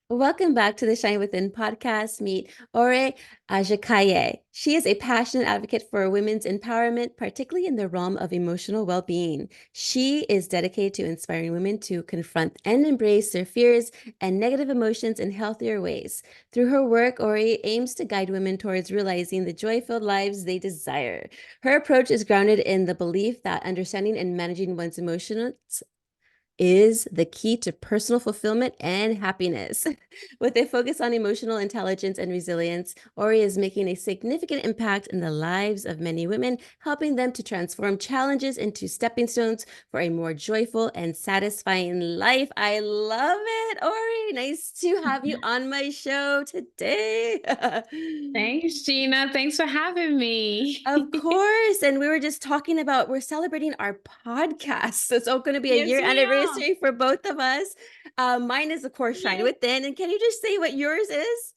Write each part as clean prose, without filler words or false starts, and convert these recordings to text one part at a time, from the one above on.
Welcome back to the Shine Within podcast. Meet Ore Ajakaiye. She is a passionate advocate for women's empowerment, particularly in the realm of emotional well-being. She is dedicated to inspiring women to confront and embrace their fears and negative emotions in healthier ways. Through her work, Ore aims to guide women towards realizing the joy-filled lives they desire. Her approach is grounded in the belief that understanding and managing one's emotions is the key to personal fulfillment and happiness. With a focus on emotional intelligence and resilience, Ori is making a significant impact in the lives of many women, helping them to transform challenges into stepping stones for a more joyful and satisfying life. I love it, Ori. Nice to have you on my show today. Thanks, Gina. Thanks for having me. Of course. And we were just talking about we're celebrating our podcast. So it's going to be a Yes, year we are. anniversary for both of us. Mine is, of course, Shine Yes. Within. And can you just say what yours is?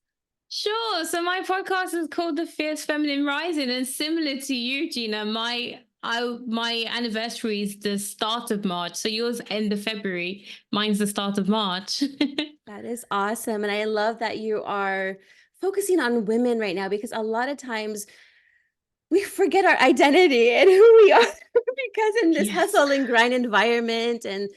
Sure. So my podcast is called The Fierce Feminine Rising, and similar to you, Gina, my anniversary is the start of March. So yours end of February, mine's the start of March. That is awesome. And I love that you are focusing on women right now because a lot of times we forget our identity and who we are because in this Yes. hustle and grind environment and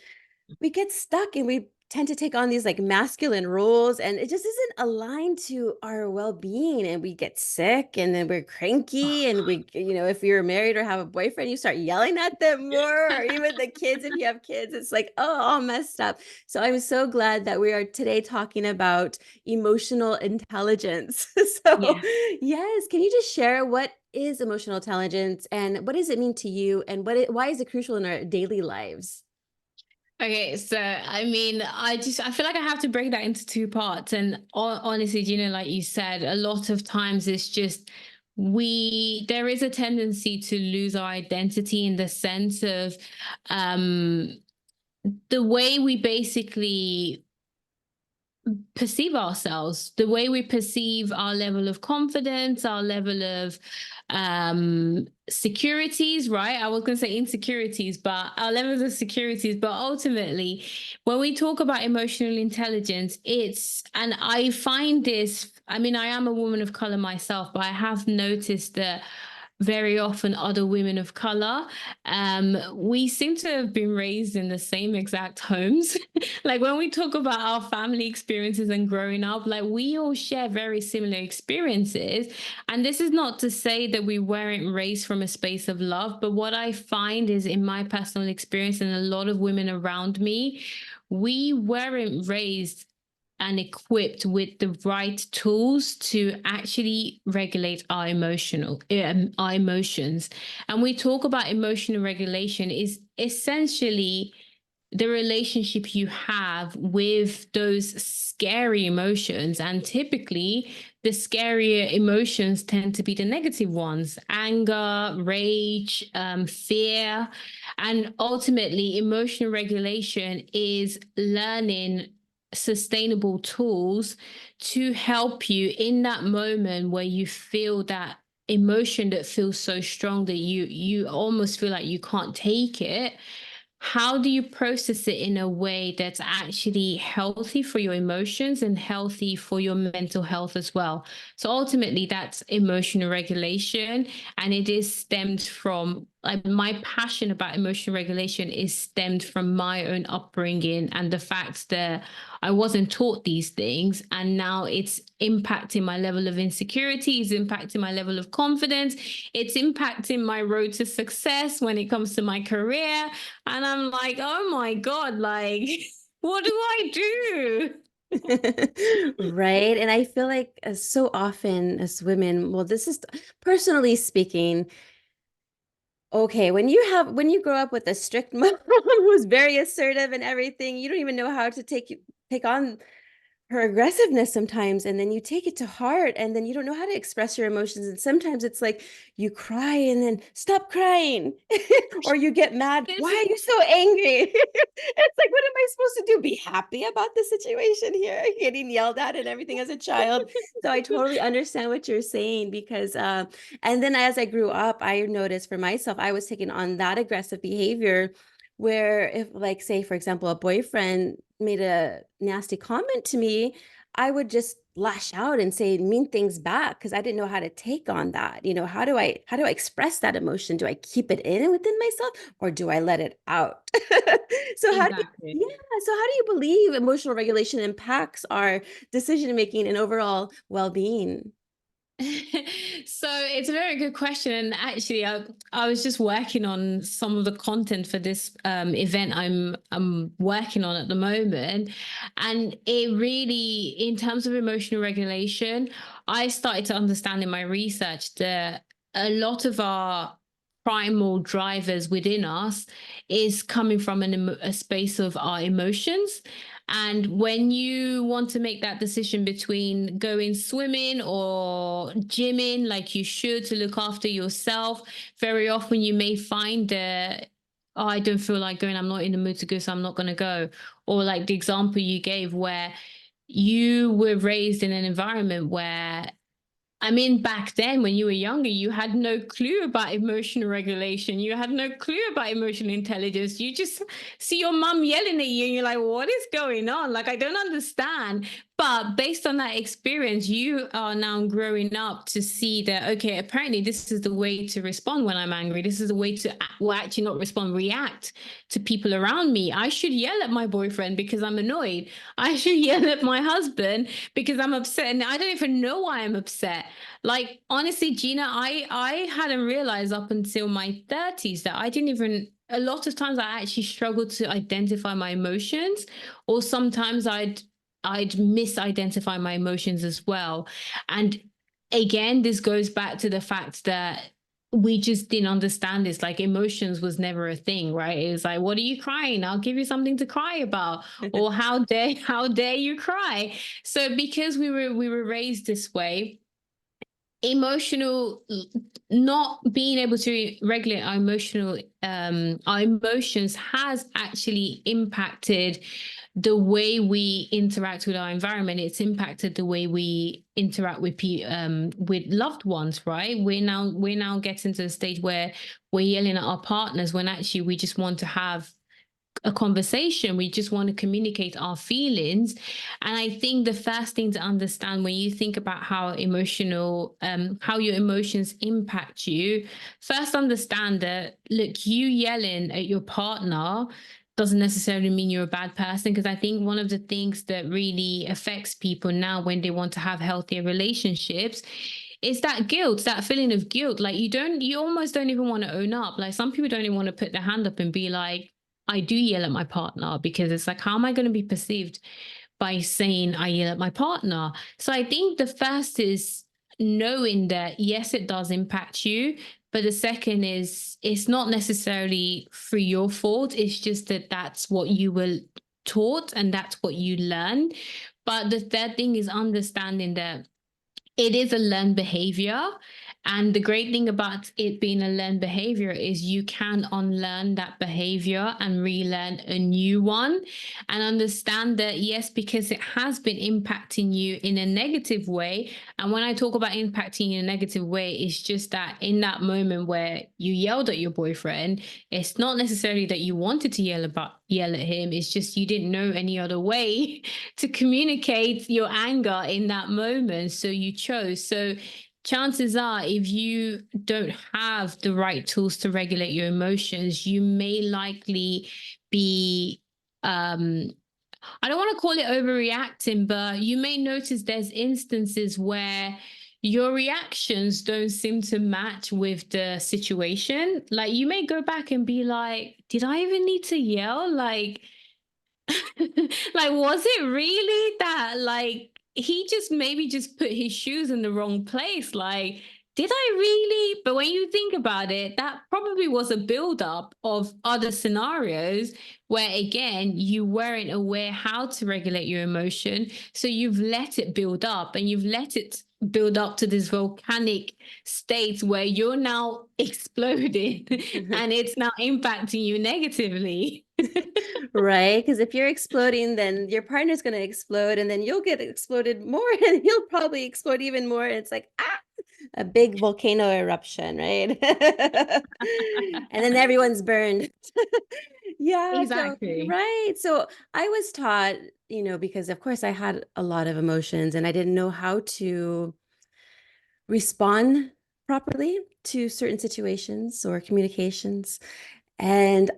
we get stuck and we tend to take on these like masculine roles and it just isn't aligned to our well-being and we get sick and then we're cranky and we if you're married or have a boyfriend you start yelling at them more or even the kids if you have kids it's like oh all messed up. So I'm so glad that we are today talking about emotional intelligence. So Yeah. yes, can you just share what is emotional intelligence and what does it mean to you and why is it crucial in our daily lives? Okay, so I feel like I have to break that into two parts. And honestly, like you said, a lot of times it's just there is a tendency to lose our identity in the sense of um the way we basically perceive ourselves, the way we perceive our level of confidence, our level of securities, right? I was going to say insecurities, but our levels of securities. But ultimately, when we talk about emotional intelligence, and I find this, I mean, I am a woman of color myself, but I have noticed that very often other women of color, we seem to have been raised in the same exact homes. Like when we talk about our family experiences and growing up, like we all share very similar experiences. And this is not to say that we weren't raised from a space of love, but what I find is in my personal experience and a lot of women around me, we weren't raised and equipped with the right tools to actually regulate our emotions. And we talk about emotional regulation is essentially the relationship you have with those scary emotions. And typically, the scarier emotions tend to be the negative ones: anger, rage, fear. And ultimately, emotional regulation is learning sustainable tools to help you in that moment where you feel that emotion that feels so strong that you almost feel like you can't take it. How do you process it in a way that's actually healthy for your emotions and healthy for your mental health as well? So ultimately, that's emotional regulation. And it is stemmed from, like, my passion about emotional regulation is stemmed from my own upbringing and the fact that I wasn't taught these things. And now it's impacting my level of insecurity, it's impacting my level of confidence, it's impacting my road to success when it comes to my career. And I'm like, oh my God, like, what do I do? Right. And I feel like so often as women, well, this is personally speaking, okay, when you grow up with a strict mom who's very assertive and everything, you don't even know how to take on her aggressiveness sometimes and then you take it to heart and then you don't know how to express your emotions and sometimes it's like you cry and then stop crying or you get mad, why This is are you so angry? It's like what am I supposed to do, be happy about the situation here, getting yelled at and everything as a child. So I totally understand what you're saying because and then as I grew up I noticed for myself I was taking on that aggressive behavior where if like say for example a boyfriend made a nasty comment to me, I would just lash out and say mean things back because I didn't know how to take on that. How do I express that emotion? Do I keep it in within myself or do I let it out? So how do you Exactly. yeah, so how do you believe emotional regulation impacts our decision making and overall well-being? So it's a very good question, and actually, I was just working on some of the content for this event I'm working on at the moment, and it really, in terms of emotional regulation, I started to understand in my research that a lot of our primal drivers within us is coming from a space of our emotions. And when you want to make that decision between going swimming or gymming, like you should, to look after yourself, very often you may find that, oh, I don't feel like going, I'm not in the mood to go, so I'm not going to go. Or like the example you gave, where you were raised in an environment where, I mean, back then when you were younger, you had no clue about emotional regulation. You had no clue about emotional intelligence. You just see your mom yelling at you and you're like, what is going on? Like, I don't understand. But based on that experience, you are now growing up to see that, okay, apparently this is the way to respond when I'm angry. This is the way to, well, actually not respond, react to people around me. I should yell at my boyfriend because I'm annoyed. I should yell at my husband because I'm upset. And I don't even know why I'm upset. Like, honestly, Gina, I hadn't realized up until my 30s that I didn't even, a lot of times I actually struggled to identify my emotions, or sometimes I'd misidentify my emotions as well. And again, this goes back to the fact that we just didn't understand this. Like, emotions was never a thing, right? It was like, what are you crying? I'll give you something to cry about. Or how dare you cry? So because we were raised this way, emotional, not being able to regulate our emotions has actually impacted the way we interact with our environment. It's impacted the way we interact with loved ones, right? We're now getting to the stage where we're yelling at our partners when actually we just want to have a conversation. We just want to communicate our feelings. And I think the first thing to understand when you think about how your emotions impact you, first understand that, look, you yelling at your partner doesn't necessarily mean you're a bad person. Because I think one of the things that really affects people now when they want to have healthier relationships is that guilt, that feeling of guilt. Like, you almost don't even want to own up. Like, some people don't even want to put their hand up and be like, I do yell at my partner, because it's like, how am I going to be perceived by saying I yell at my partner? So I think the first is knowing that, yes, it does impact you. But the second is, it's not necessarily through your fault. It's just that that's what you were taught and that's what you learned. But the third thing is understanding that it is a learned behavior. And the great thing about it being a learned behavior is you can unlearn that behavior and relearn a new one, and understand that, yes, because it has been impacting you in a negative way. And when I talk about impacting you in a negative way, it's just that in that moment where you yelled at your boyfriend, it's not necessarily that you wanted to yell at him. It's just you didn't know any other way to communicate your anger in that moment. So you chose. So chances are, if you don't have the right tools to regulate your emotions, you may likely be, I don't want to call it overreacting, but you may notice there's instances where your reactions don't seem to match with the situation. Like, you may go back and be like, did I even need to yell? Like, like, was it really that, like, he just maybe just put his shoes in the wrong place? Like, did I really? But when you think about it, that probably was a buildup of other scenarios where, again, you weren't aware how to regulate your emotion. So you've let it build up, and you've let it build up to this volcanic state where you're now exploding and it's now impacting you negatively. Right? Because if you're exploding, then your partner's going to explode, and then you'll get exploded more, and he'll probably explode even more. It's like, a big volcano eruption, right? And then everyone's burned. Yeah, so Exactly. right. So I was taught, because of course I had a lot of emotions and I didn't know how to respond properly to certain situations or communications. And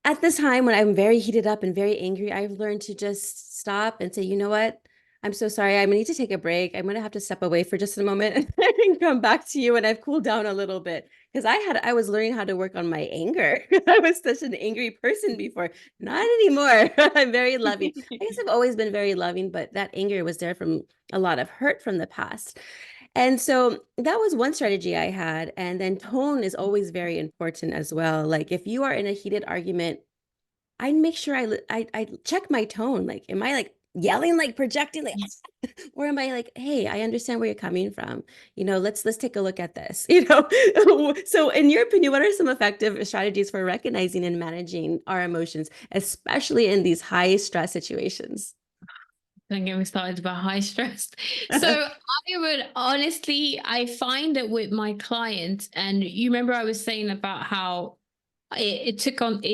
at this time when I'm very heated up and very angry, I've learned to just stop and say, you know what? I'm so sorry. I'm gonna need to take a break. I'm gonna have to step away for just a moment and come back to you when I've cooled down a little bit. Because I was learning how to work on my anger. I was such an angry person before. Not anymore. I'm very loving. I guess I've always been very loving, but that anger was there from a lot of hurt from the past. And so that was one strategy I had. And then tone is always very important as well. Like if you are in a heated argument, I make sure I check my tone. Like, am I like yelling, like projecting, like, or am I like, hey, I understand where you're coming from. Let's take a look at this. So in your opinion, what are some effective strategies for recognizing and managing our emotions, especially in these high stress situations? Don't get me started about high stress. So I would honestly, I find that with my clients, and you remember I was saying about how it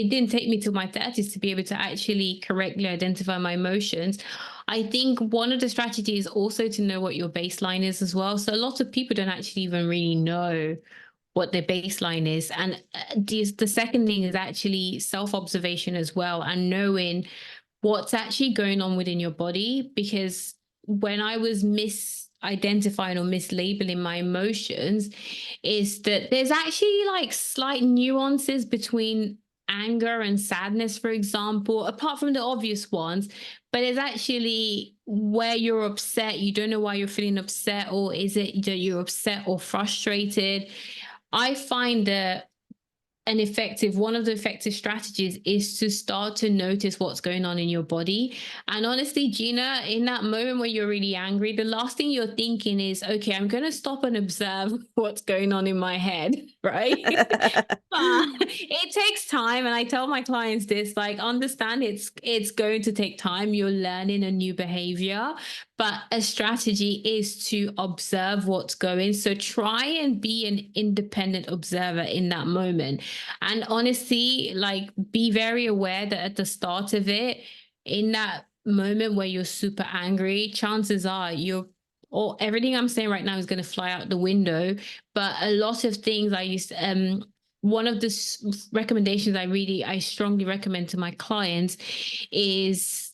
didn't take me till my 30s to be able to actually correctly identify my emotions. I think one of the strategies is also to know what your baseline is as well. So a lot of people don't actually even really know what their baseline is. And the second thing is actually self observation as well, and knowing what's actually going on within your body. Because when I was misidentifying or mislabeling my emotions, is that there's actually like slight nuances between anger and sadness, for example, apart from the obvious ones. But it's actually where you're upset, you don't know why you're feeling upset, or is it that you're upset or frustrated? I find that one of the effective strategies is to start to notice what's going on in your body. And honestly, Gina, in that moment when you're really angry, the last thing you're thinking is, okay, I'm going to stop and observe what's going on in my head, right? It takes time, and I tell my clients this, like, understand it's going to take time. You're learning a new behavior, but a strategy is to observe what's going. So try and be an independent observer in that moment. And honestly, like, be very aware that at the start of it, in that moment where you're super angry, chances are you're or everything I'm saying right now is going to fly out the window. But a lot of things I used to, one of the recommendations I strongly recommend to my clients is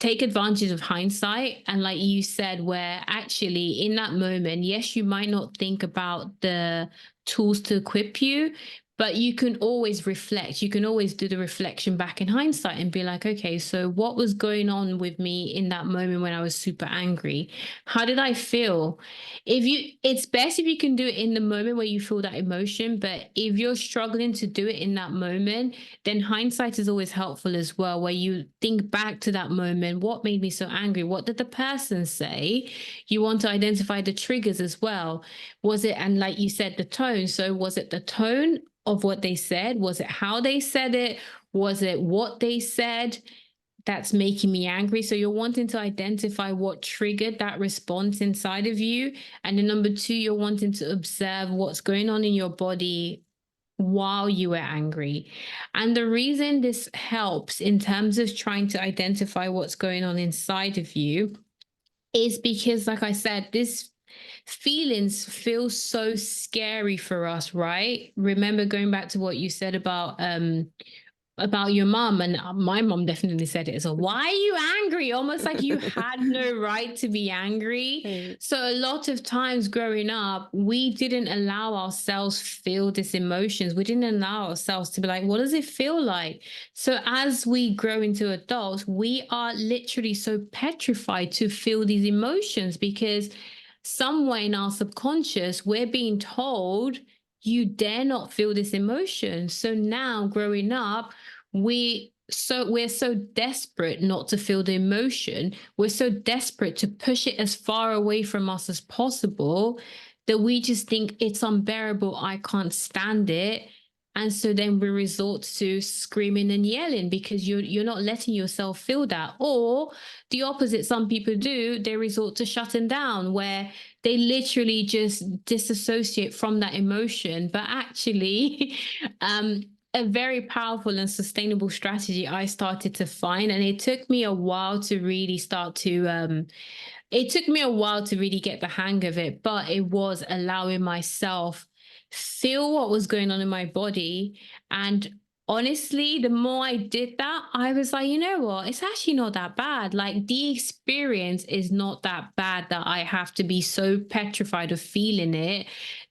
take advantage of hindsight. And like you said, where actually in that moment, yes, you might not think about the tools to equip you, but you can always reflect. You can always do the reflection back in hindsight and be like, okay, so what was going on with me in that moment when I was super angry? How did I feel? It's best if you can do it in the moment where you feel that emotion. But if you're struggling to do it in that moment, then hindsight is always helpful as well, where you think back to that moment. What made me so angry? What did the person say? You want to identify the triggers as well. Was it, and like you said, the tone. So was it the tone of what they said? Was it how they said it? Was it what they said that's making me angry? So you're wanting to identify what triggered that response inside of you. And then number two, you're wanting to observe what's going on in your body while you were angry. And the reason this helps in terms of trying to identify what's going on inside of you is because, like I said, this feelings feel so scary for us, right? Remember going back to what you said about your mom, and my mom definitely said it as well. Why are you angry? Almost like you had no right to be angry. Right. So a lot of times growing up, we didn't allow ourselves feel these emotions. We didn't allow ourselves to be like, what does it feel like? So as we grow into adults, we are literally so petrified to feel these emotions because somewhere in our subconscious, we're being told you dare not feel this emotion. So now growing up, we're so desperate not to feel the emotion. We're so desperate to push it as far away from us as possible that we just think it's unbearable. I can't stand it. And so then we resort to screaming and yelling because you're not letting yourself feel that. Or the opposite, some people do, they resort to shutting down, where they literally just disassociate from that emotion. But actually, um, a very powerful and sustainable strategy I started to find. And it took me a while to really start to it took me a while to really get the hang of it, but it was allowing myself feel what was going on in my body. And honestly, the more I did that, I was like, you know what? It's actually not that bad. Like the experience is not that bad that I have to be so petrified of feeling it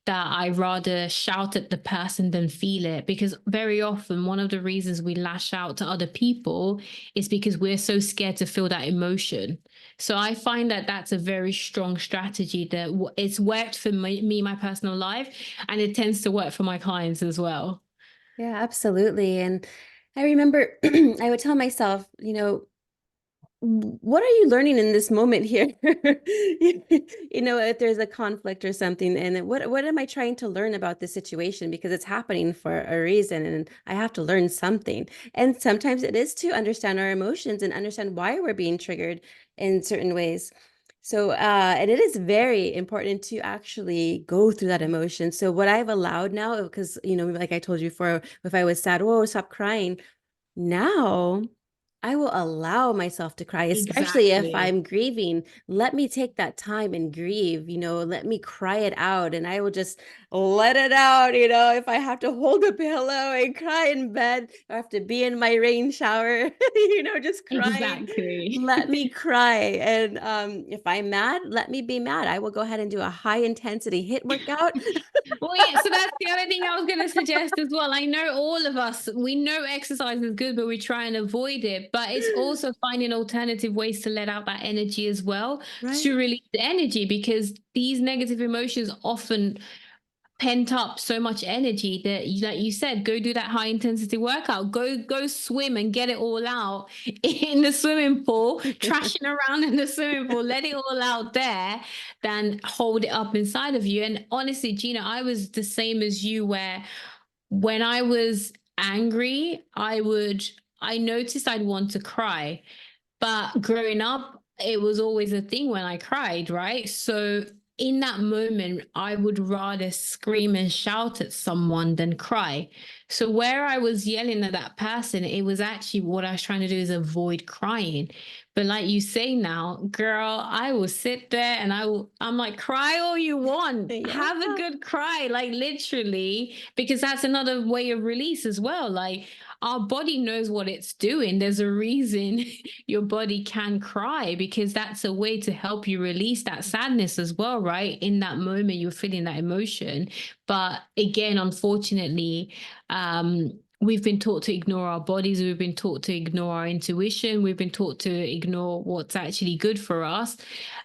that I rather shout at the person than feel it. Because very often, one of the reasons we lash out to other people is because we're so scared to feel that emotion. So I find that that's a very strong strategy that it's worked for me, my personal life, and it tends to work for my clients as well. Yeah, absolutely. And I remember I would tell myself, what are you learning in this moment here? If there's a conflict or something, and then what am I trying to learn about this situation? Because it's happening for a reason, and I have to learn something. And sometimes it is to understand our emotions and understand why we're being triggered in certain ways. So, and it is very important to actually go through that emotion. So, what I've allowed now, because like I told you before, if I was sad, whoa, stop crying. Now, I will allow myself to cry, especially if Exactly. I'm grieving. Let me take that time and grieve, let me cry it out, and I will just let it out. If I have to hold a pillow and cry in bed, I have to be in my rain shower, just crying. Exactly. Let me cry. And if I'm mad, let me be mad. I will go ahead and do a high intensity hit workout. Well, yeah, so that's the other thing I was going to suggest as well. I know all of us, we know exercise is good, but we try and avoid it. But it's also finding alternative ways to let out that energy as well, Right? to release the energy, because these negative emotions often pent up so much energy that, like you said, go do that high intensity workout, go swim and get it all out in the swimming pool, trashing around in the swimming pool, let it all out there, than hold it up inside of you. And honestly, Gina, I was the same as you, where when I was angry, I noticed I'd want to cry, but growing up, it was always a thing when I cried, right? So in that moment, I would rather scream and shout at someone than cry. So where I was yelling at that person, it was actually what I was trying to do is avoid crying. But like you say now, girl, I will sit there and I'm like, cry all you want. Yeah. Have a good cry, like literally, because that's another way of release as well. Like our body knows what it's doing. There's a reason your body can cry, because that's a way to help you release that sadness as well, right? In that moment, you're feeling that emotion. But again, unfortunately, we've been taught to ignore our bodies. We've been taught to ignore our intuition. We've been taught to ignore what's actually good for us.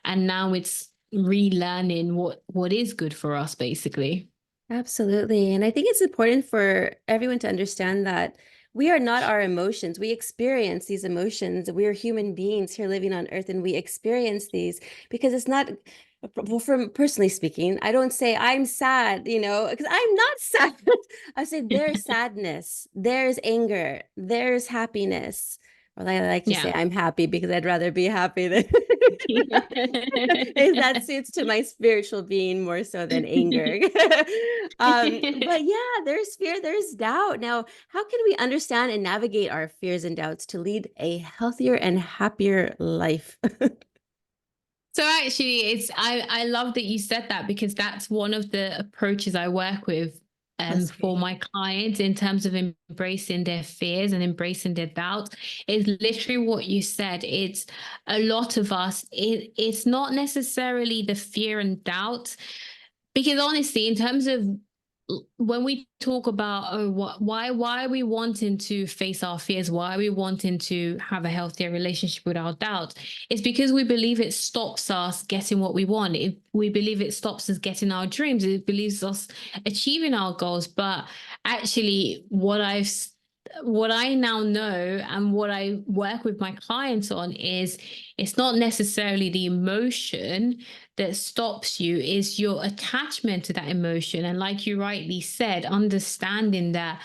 And now it's relearning what is good for us, basically. Absolutely. And I think it's important for everyone to understand that we are not our emotions. We experience these emotions. We are human beings here living on earth, and we experience these because it's not, well, from personally speaking, I don't say I'm sad, because I'm not sad. I say there's sadness, there's anger, there's happiness. Well, I like to say Yeah. I'm happy because I'd rather be happy than is that suits to my spiritual being more so than anger. But yeah, there's fear, there's doubt. Now, how can we understand and navigate our fears and doubts to lead a healthier and happier life? So actually, I love that you said that, because that's one of the approaches I work with That's for great. my clients in terms of embracing their fears and embracing their doubts. Is literally what you said. It's a lot of us. It's not necessarily the fear and doubt, because honestly, in terms of when we talk about, oh, why are we wanting to face our fears, why are we wanting to have a healthier relationship with our doubts, it's because we believe it stops us getting what we want. We believe it stops us getting our dreams, it believes us achieving our goals. But actually, what I now know and what I work with my clients on is, it's not necessarily the emotion that stops you, is your attachment to that emotion. And like you rightly said, understanding that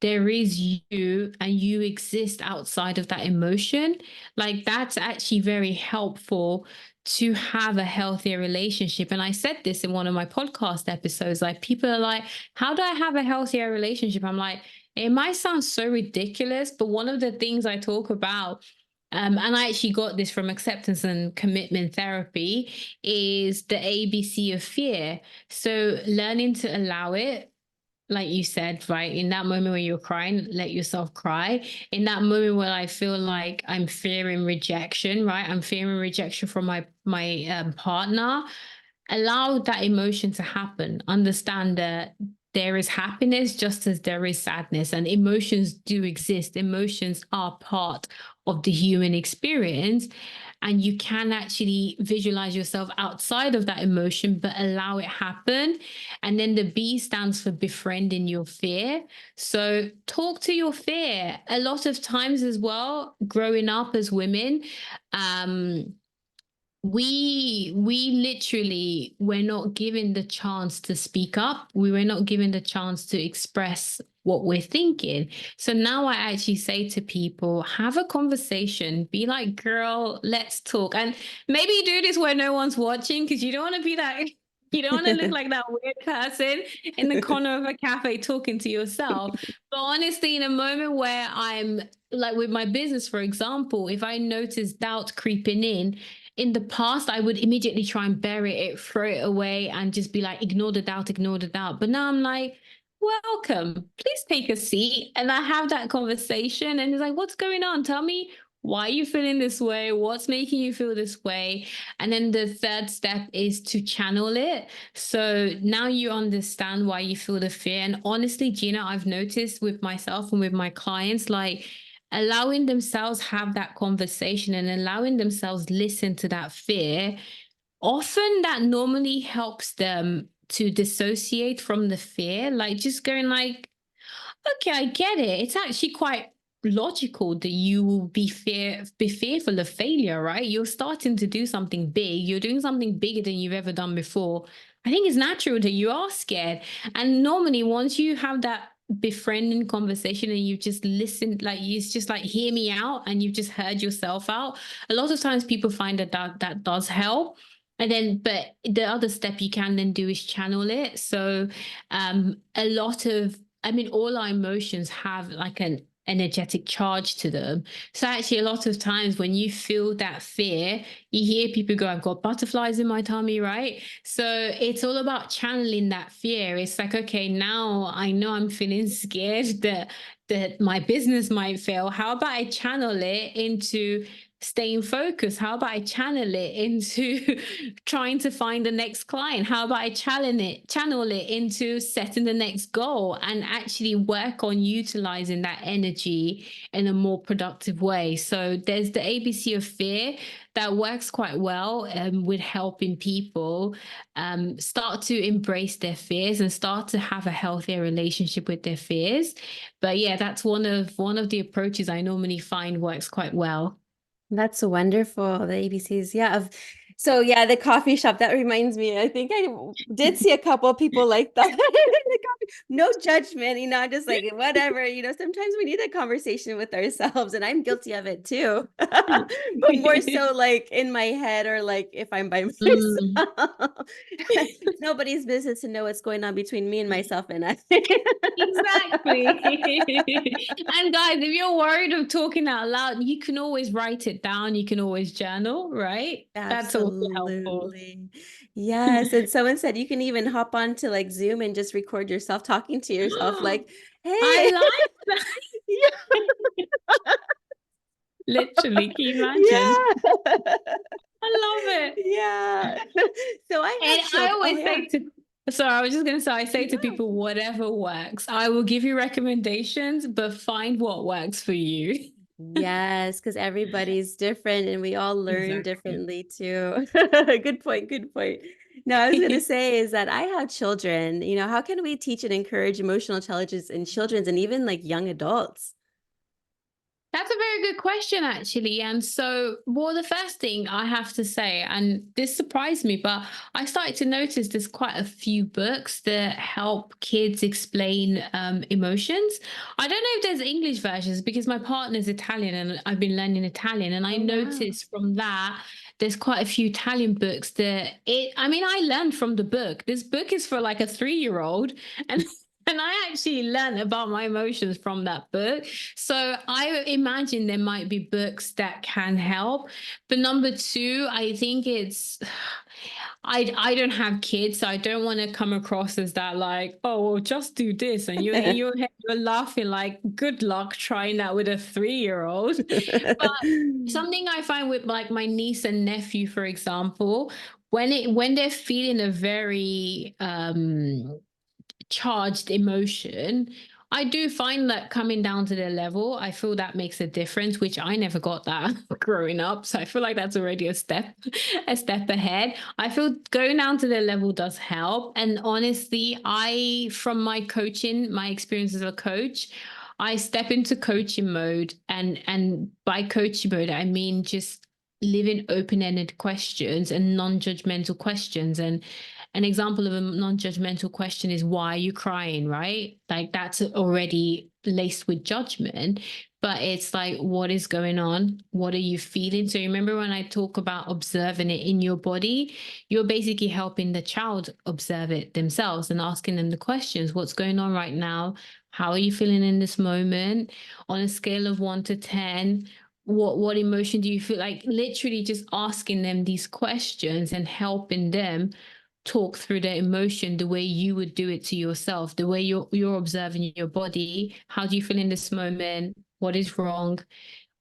there is you and you exist outside of that emotion, like that's actually very helpful to have a healthier relationship. And I said this in one of my podcast episodes, like people are like, how do I have a healthier relationship? I'm like, It might sound so ridiculous, but one of the things I talk about, and I actually got this from acceptance and commitment therapy, is the ABC of fear. So learning to allow it, like you said, right? In that moment when you're crying, let yourself cry. In that moment where I feel like I'm fearing rejection, right? I'm fearing rejection from my partner. Allow that emotion to happen. Understand that there is happiness just as there is sadness, and emotions do exist. Emotions are part of the human experience, and you can actually visualize yourself outside of that emotion, but allow it happen. And then the B stands for befriending your fear. So talk to your fear. A lot of times as well, growing up as women, um we literally were not given the chance to speak up. We were not given the chance to express what we're thinking. So now I actually say to people, have a conversation, be like, girl, let's talk. And maybe do this where no one's watching, because you don't want to be that, you don't want to look like that weird person in the corner of a cafe talking to yourself. But honestly, in a moment where I'm like with my business, for example, if I notice doubt creeping in the past, I would immediately try and bury it, throw it away, and just be like, ignore the doubt, ignore the doubt. But now I'm like, welcome, please take a seat. And I have that conversation, and it's like, what's going on? Tell me why are you feeling this way? What's making you feel this way? And then the third step is to channel it. So now you understand why you feel the fear. And honestly, Gina, I've noticed with myself and with my clients, like, allowing themselves have that conversation and allowing themselves listen to that fear, often that normally helps them to dissociate from the fear, like just going like, okay, I get it. It's actually quite logical that you will be fearful of failure, right? You're starting to do something big. You're doing something bigger than you've ever done before. I think it's natural that you are scared. And normally, once you have that befriending conversation and you just listen, like it's just like hear me out, and you've just heard yourself out. A lot of times, people find that does help. And then, but the other step you can then do is channel it. So, a lot of, I mean, all our emotions have like an energetic charge to them. So actually, a lot of times when you feel that fear, you hear people go, I've got butterflies in my tummy, right? So it's all about channeling that fear. It's like, okay, now I know I'm feeling scared that my business might fail. How about I channel it into staying focused? How about I channel it into trying to find the next client? How about I channel it into setting the next goal, and actually work on utilizing that energy in a more productive way? So there's the ABC of fear that works quite well with helping people start to embrace their fears and start to have a healthier relationship with their fears. But yeah, that's one of the approaches I normally find works quite well. That's wonderful. The ABCs. Yeah. So yeah, the coffee shop, that reminds me. I think I did see a couple of people like that. No judgment, I'm just like, whatever, sometimes we need a conversation with ourselves, and I'm guilty of it too. But more so like in my head, or like if I'm by Mm. myself. It's nobody's business to know what's going on between me and myself and I. Exactly. And guys, if you're worried of talking out loud, you can always write it down. You can always journal, right? That's also helpful. Absolutely. Yes. And someone said you can even hop on to like Zoom and just record yourself talking to yourself, like, I hey. like that. Yeah. Literally, can you imagine? Yeah. I love it. Yeah. So I And have I children. Oh, always yeah. say to, sorry, I was just going to say, I say to Yeah. people, whatever works. I will give you recommendations, but find what works for you. Yes, because everybody's different and we all learn Exactly. differently too. Good point. Good point. No, I was going to say is that I have children. How can we teach and encourage emotional intelligence in children and even like young adults? That's a very good question, actually. And so, well, the first thing I have to say, and this surprised me, but I started to notice there's quite a few books that help kids explain emotions. I don't know if there's English versions, because my partner's Italian and I've been learning Italian. And I Oh, wow. noticed from that, there's quite a few Italian books that I mean, I learned from the book. This book is for like a 3-year-old. And And I actually learned about my emotions from that book. So I imagine there might be books that can help. But number two, I think it's I don't have kids, so I don't want to come across as that like, oh, well, just do this. And you're in your head, you're laughing like, good luck trying that with a 3-year-old. But something I find with like my niece and nephew, for example, when they're feeling a very charged emotion, I do find that coming down to their level, I feel that makes a difference, which I never got that growing up. So I feel like that's already a step ahead. I feel going down to their level does help. And honestly, from my coaching, my experience as a coach, I step into coaching mode. And by coaching mode, I mean just living open-ended questions and non-judgmental questions. And an example of a non-judgmental question is, why are you crying, right? Like that's already laced with judgment. But it's like, what is going on? What are you feeling? So remember when I talk about observing it in your body, you're basically helping the child observe it themselves and asking them the questions. What's going on right now? How are you feeling in this moment? On a scale of 1 to 10, what emotion do you feel? Like literally just asking them these questions and helping them talk through their emotion the way you would do it to yourself, the way you're observing your body. How do you feel in this moment? What is wrong?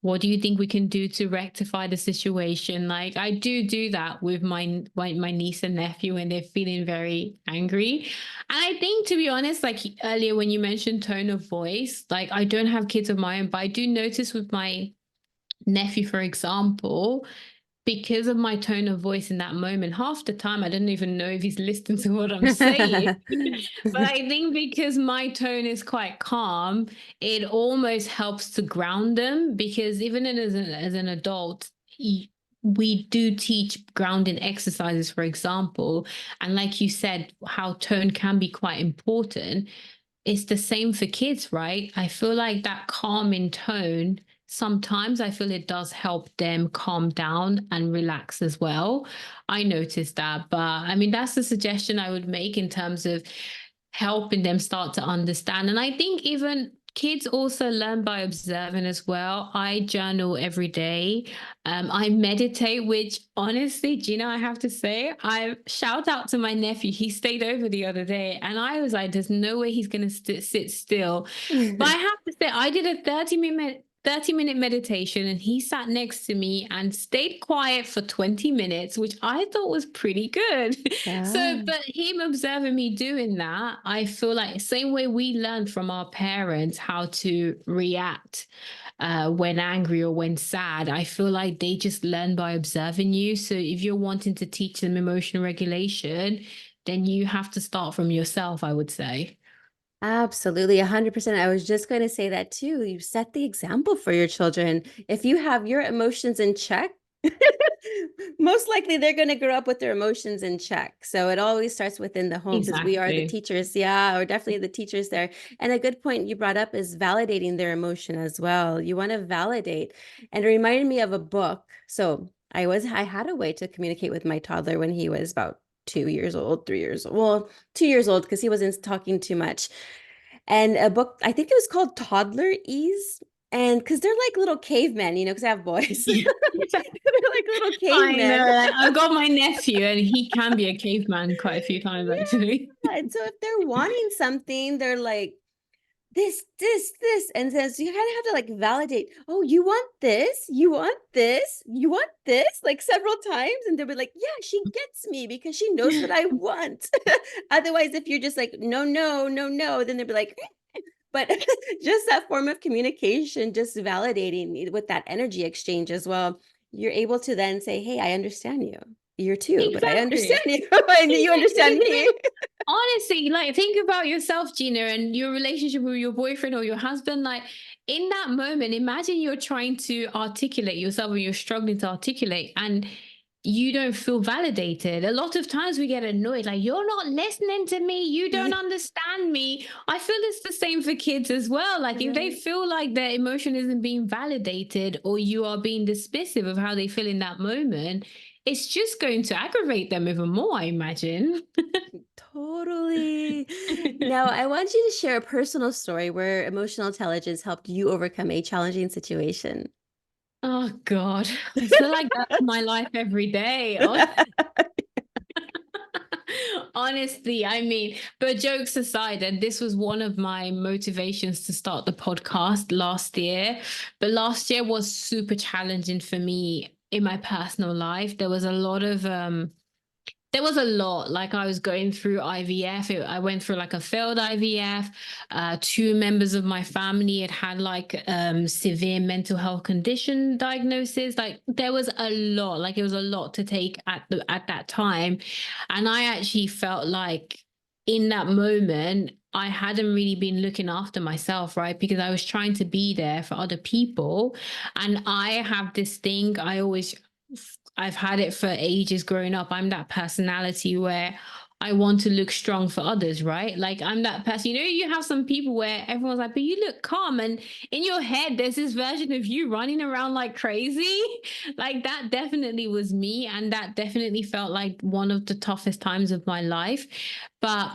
What do you think we can do to rectify the situation? Like I do that with my niece and nephew when they're feeling very angry. And I think, to be honest, like earlier when you mentioned tone of voice, like I don't have kids of my own, but I do notice with my nephew, for example, because of my tone of voice in that moment, half the time I don't even know if he's listening to what I'm saying. But I think because my tone is quite calm, it almost helps to ground them. Because even as an adult, we do teach grounding exercises, for example. And like you said, how tone can be quite important. It's the same for kids, right? I feel like that calming tone, sometimes I feel it does help them calm down and relax as well. I noticed that. But I mean, that's the suggestion I would make in terms of helping them start to understand. And I think even kids also learn by observing as well. I journal every day. I meditate, which honestly, Gina, I have to say, I shout out to my nephew. He stayed over the other day, and I was like, there's no way he's going to sit still. But I have to say, I did a 30-minute meditation, and he sat next to me and stayed quiet for 20 minutes, which I thought was pretty good. So, Yeah. but him observing me doing that, I feel like same way we learned from our parents how to react when angry or when sad. I feel like they just learn by observing you. So if you're wanting to teach them emotional regulation, then you have to start from yourself, I would say. Absolutely, 100%. I was just going to say that too. You set the example for your children. If you have your emotions in check, most likely they're going to grow up with their emotions in check. So it always starts within the home, since we are the Exactly. teachers. Yeah, or definitely the teachers there. And a good point you brought up is validating their emotion as well. You want to validate. And it reminded me of a book. So I had a way to communicate with my toddler when he was about 2 years old, 3 years old. Well, 2 years old, because he wasn't talking too much. And a book, I think it was called Toddler Ease. And because they're like little cavemen, because I have boys. Yeah. They're like little I cavemen. know. I've got my nephew, and he can be a caveman quite a few times, actually. Yeah. And so if they're wanting something, they're like, this. And says you kind of have to like validate, oh, you want this, you want this, you want this, like several times. And they'll be like, yeah, she gets me because she knows what I want. Otherwise, if you're just like, no, no, no, no, then they'll be like, but just that form of communication, just validating with that energy exchange as well, you're able to then say, hey, I understand you. You're two, but I understand Exactly. you. And you understand me. Honestly, like think about yourself, Gina, and your relationship with your boyfriend or your husband. Like in that moment, imagine you're trying to articulate yourself and you're struggling to articulate, and you don't feel validated. A lot of times we get annoyed, like, you're not listening to me, you don't understand me. I feel it's the same for kids as well. Like if they Right. feel like their emotion isn't being validated, or you are being dismissive of how they feel in that moment, it's just going to aggravate them even more, I imagine. Totally. Now, I want you to share a personal story where emotional intelligence helped you overcome a challenging situation. Oh God, I feel like that's my life every day. Honestly, I mean, but jokes aside, and this was one of my motivations to start the podcast last year. But last year was super challenging for me in my personal life. There was a lot. Like I was going through IVF. I went through like a failed IVF. Two members of my family had had like severe mental health condition diagnosis. Like there was a lot. Like it was a lot to take at that time, and I actually felt like in that moment I hadn't really been looking after myself, right? Because I was trying to be there for other people, and I have this thing. I've had it for ages growing up. I'm that personality where I want to look strong for others, right? Like I'm that person. You know, you have some people where everyone's like, but you look calm. And in your head, there's this version of you running around like crazy. Like that definitely was me. And that definitely felt like one of the toughest times of my life. But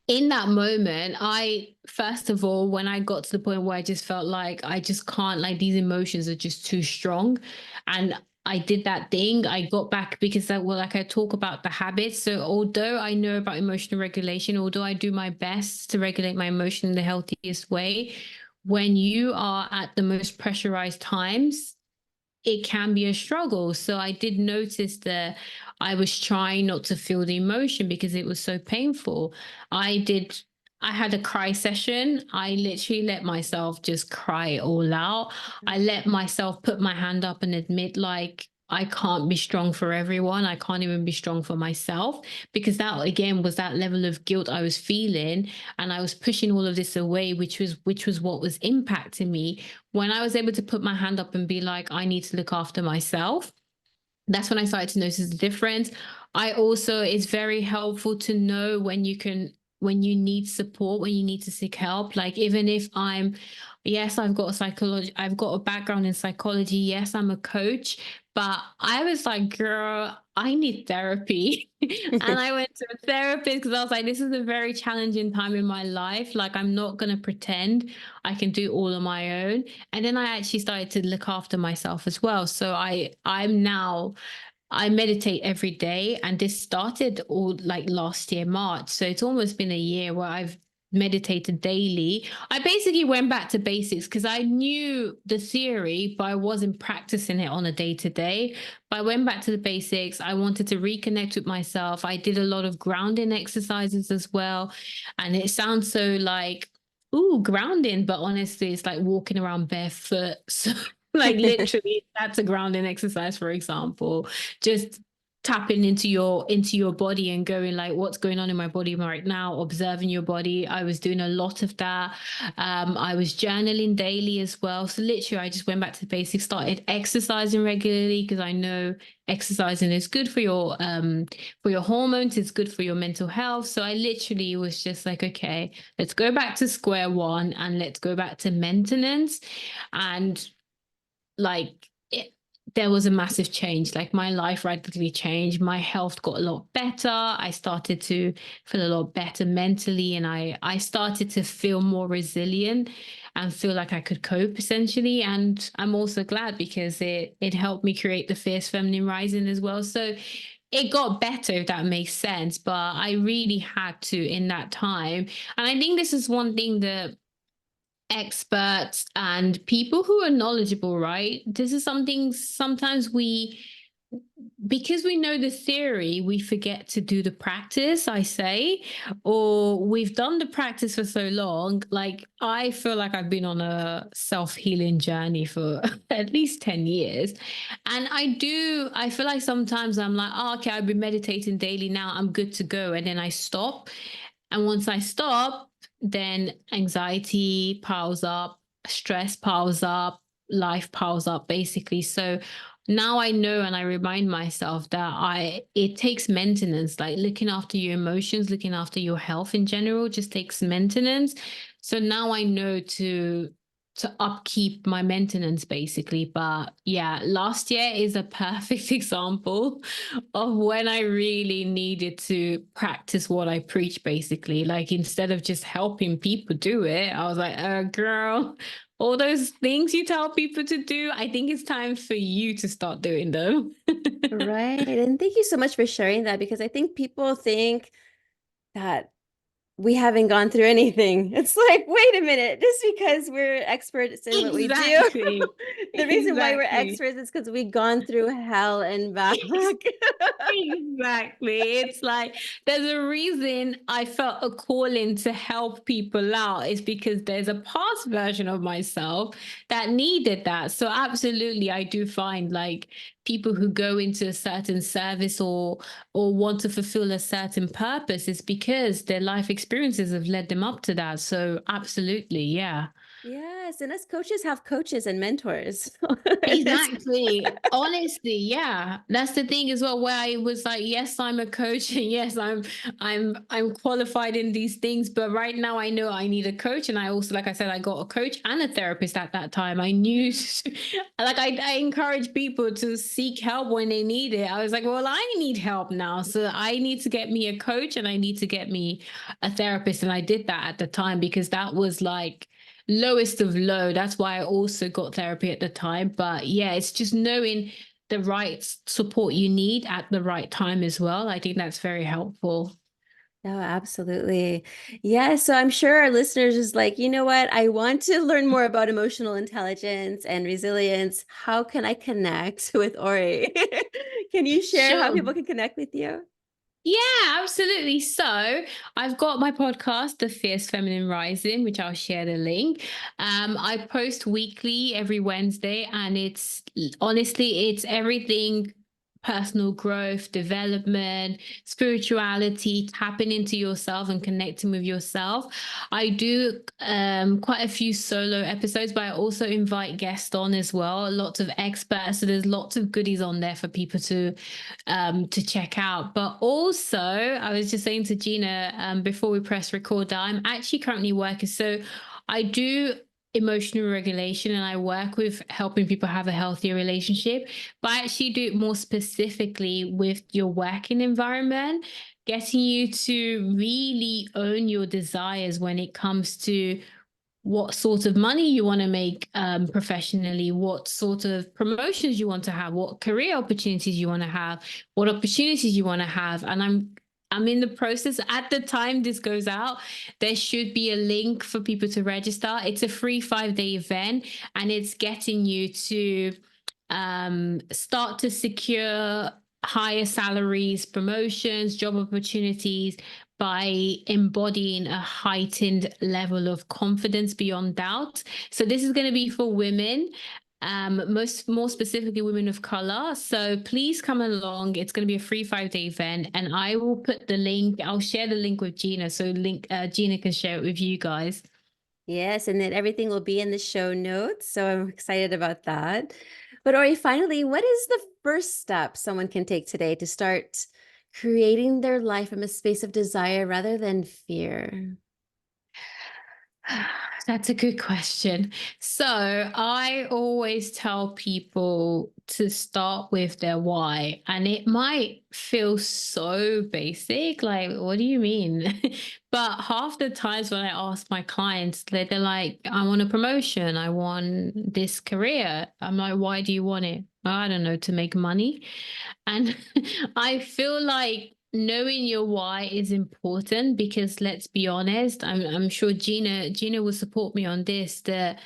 in that moment, I first of all, when I got to the point where I just felt like I just can't, like these emotions are just too strong. And I did that thing. I got back because well, like I talk about the habits. So although I know about emotional regulation, although I do my best to regulate my emotion in the healthiest way, when you are at the most pressurized times, it can be a struggle. So I did notice that I was trying not to feel the emotion because it was so painful. I did I had a cry session. I literally let myself just cry all out. I let myself put my hand up and admit like I can't be strong for everyone. I can't even be strong for myself because that again was that level of guilt I was feeling, and I was pushing all of this away, which was what was impacting me. When I was able to put my hand up and be like, I need to look after myself, that's when I started to notice the difference. I also, it's very helpful to know when you need support, when you need to seek help. Like, even if yes, I've got a background in psychology. Yes, I'm a coach, but I was like, girl, I need therapy. And I went to a therapist because I was like, this is a very challenging time in my life. Like, I'm not going to pretend I can do all on my own. And then I actually started to look after myself as well. So I meditate every day, and this started all like last year, March. So it's almost been a year where I've meditated daily. I basically went back to basics because I knew the theory, but I wasn't practicing it on a day to day. But I went back to the basics. I wanted to reconnect with myself. I did a lot of grounding exercises as well. And it sounds so like, ooh, grounding, but honestly, it's like walking around barefoot. So, like, literally, that's a grounding exercise, for example. Just tapping into your body and going like, what's going on in my body right now, observing your body. I was doing a lot of that. I was journaling daily as well. So literally I just went back to the basics, started exercising regularly because I know exercising is good for your hormones, it's good for your mental health. So I literally was just like, okay, let's go back to square one and let's go back to maintenance. And like there was a massive change. Like my life radically changed. My health got a lot better. I started to feel a lot better mentally, and I started to feel more resilient and feel like I could cope essentially. And I'm also glad because it helped me create the Fierce Feminine Rising as well. So it got better, if that makes sense. But I really had to in that time. And I think this is one thing that experts and people who are knowledgeable, right? This is something sometimes because we know the theory, we forget to do the practice, I say, or we've done the practice for so long. Like, I feel like I've been on a self healing journey for at least 10 years. And I feel like sometimes I'm like, oh, okay, I've been meditating daily now, I'm good to go. And then I stop. And once I stop, then anxiety piles up, stress piles up, life piles up, basically. So now I know, and I remind myself that it takes maintenance, like looking after your emotions, looking after your health in general just takes maintenance. So now I know to upkeep my maintenance basically. But yeah, last year is a perfect example of when I really needed to practice what I preach basically. Like instead of just helping people do it, I was like, girl, all those things you tell people to do, I think it's time for you to start doing them. Right. And thank you so much for sharing that because I think people think that we haven't gone through anything. It's like, wait a minute, just because we're experts in what we do, Exactly. the reason why we're Exactly. experts is because we've gone through hell and back. Exactly. It's like there's a reason I felt a calling to help people out. It's because there's a past version of myself that needed that. So absolutely, I do find like people who go into a certain service or want to fulfill a certain purpose is because their life experiences have led them up to that. So absolutely, yeah. Yes, and us coaches have coaches and mentors. It's Exactly. Honestly, yeah. That's the thing as well, where I was like, yes, I'm a coach and yes, I'm qualified in these things, but right now I know I need a coach. And I also, like I said, I got a coach and a therapist at that time. I knew like I encourage people to seek help when they need it. I was like, well, I need help now. So I need to get me a coach and I need to get me a therapist. And I did that at the time because that was like lowest of low. That's why I also got therapy at the time. But yeah, it's just knowing the right support you need at the right time as well. I think that's very helpful. No, absolutely. Yeah, so I'm sure our listeners is like, you know what? I want to learn more about emotional intelligence and resilience. How can I connect with Ori? Can you share how Sure. people can connect with you? Yeah, absolutely. So I've got my podcast, The Fierce Feminine Rising, which I'll share the link. I post weekly every Wednesday, and it's honestly, it's everything personal growth, development, spirituality, tapping into yourself and connecting with yourself. I do quite a few solo episodes, but I also invite guests on as well, lots of experts. So there's lots of goodies on there for people to check out. But also, I was just saying to Gina before we press record that I'm actually currently working. So I do emotional regulation and I work with helping people have a healthier relationship, but I actually do it more specifically with your working environment, getting you to really own your desires when it comes to what sort of money you want to make professionally, what sort of promotions you want to have, what career opportunities you want to have, what opportunities you want to have. And I'm in the process. At the time this goes out, there should be a link for people to register. It's a free 5-day event, and it's getting you to start to secure higher salaries, promotions, job opportunities by embodying a heightened level of confidence beyond doubt. So this is going to be for women, most more specifically women of color. So please come along. It's going to be a free 5-day event, and I will put the link. I'll share the link with Gina, so Gina can share it with you guys. Yes, and then everything will be in the show notes. So I'm excited about that. But Ori, finally, what is the first step someone can take today to start creating their life from a space of desire rather than fear? That's a good question. So I always tell people to start with their why, and it might feel so basic. Like, what do you mean? But half the times when I ask my clients, they're like, I want a promotion, I want this career. I'm like, why do you want it? I don't know, to make money. And I feel like knowing your why is important because let's be honest, I'm sure Gina will support me on this, that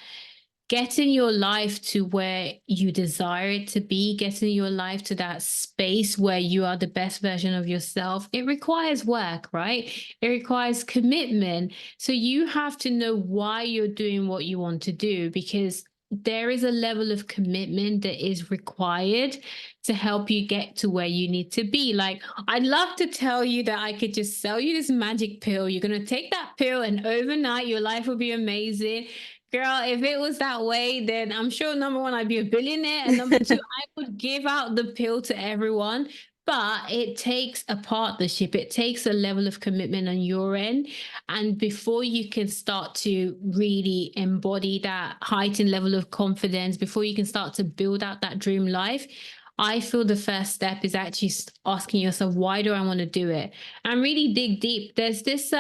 getting your life to where you desire it to be, getting your life to that space where you are the best version of yourself, it requires work, right? It requires commitment. So you have to know why you're doing what you want to do, because there is a level of commitment that is required to help you get to where you need to be. Like, I'd love to tell you that I could just sell you this magic pill. You're going to take that pill, and overnight, your life will be amazing. Girl, if it was that way, then I'm sure number one, I'd be a billionaire. And number two, I would give out the pill to everyone. But it takes a partnership, it takes a level of commitment on your end. And before you can start to really embody that heightened level of confidence, before you can start to build out that dream life, I feel the first step is actually asking yourself, why do I want to do it? And really dig deep. There's this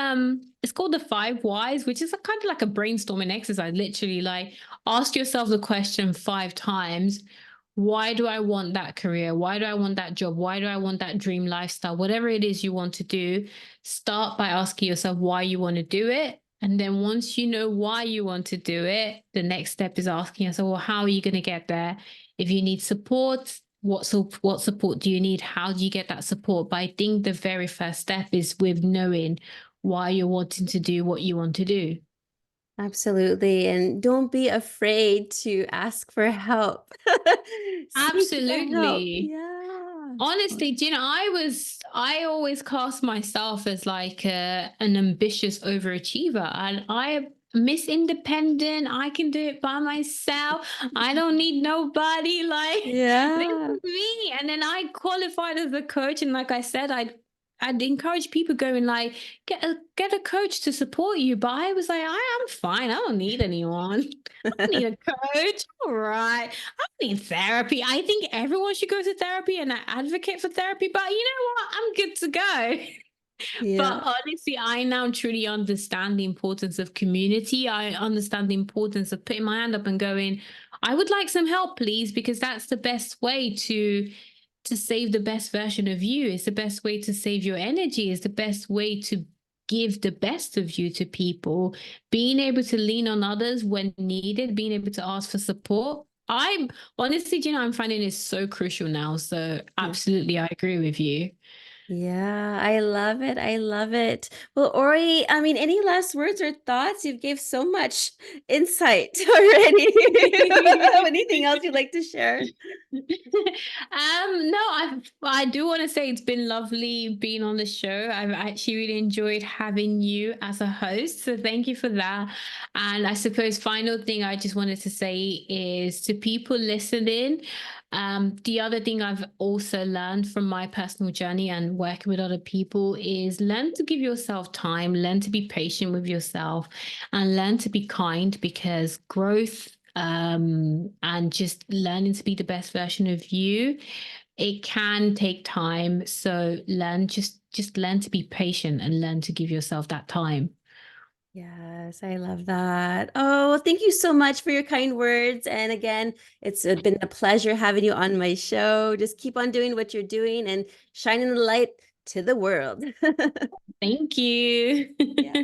it's called the 5 whys, which is a kind of like a brainstorming exercise. Literally, like, ask yourself the question 5 times. Why do I want that career? Why do I want that job? Why do I want that dream lifestyle? Whatever it is you want to do, start by asking yourself why you want to do it. And then once you know why you want to do it, the next step is asking yourself, well, how are you going to get there? If you need support, what support do you need? How do you get that support? But I think the very first step is with knowing why you're wanting to do what you want to do. Absolutely. And don't be afraid to ask for help. Seek the help. Absolutely. Yeah. Honestly, do you know, I always class myself as like an ambitious overachiever, and I Miss Independent. I can do it by myself. I don't need nobody. Like, this Yeah. is me. And then I qualified as a coach, and like I said, I'd encourage people going like, get a coach to support you. But I was like, I am fine. I don't need anyone. I don't need a coach. All right. I don't need therapy. I think everyone should go to therapy, and I advocate for therapy. But you know what? I'm good to go. But Yeah. honestly, I now truly understand the importance of community. I understand the importance of putting my hand up and going, I would like some help, please, because that's the best way to save the best version of you. It's the best way to save your energy. It's the best way to give the best of you to people. Being able to lean on others when needed, being able to ask for support. I'm honestly, you know, I'm finding it so crucial now. So Yeah. absolutely, I agree with you. Yeah, I love it. I love it. Well, Ori, I mean, any last words or thoughts? You've gave so much insight already. Anything else you'd like to share? No, I do want to say it's been lovely being on the show. I've actually really enjoyed having you as a host, so thank you for that. And I suppose final thing I just wanted to say is to people listening. The other thing I've also learned from my personal journey and working with other people is learn to give yourself time, learn to be patient with yourself, and learn to be kind, because growth and just learning to be the best version of you, it can take time. So learn, just learn to be patient and learn to give yourself that time. Yes, I love that. Oh, well, thank you so much for your kind words. And again, it's been a pleasure having you on my show. Just keep on doing what you're doing and shining the light to the world. Thank you. Yeah.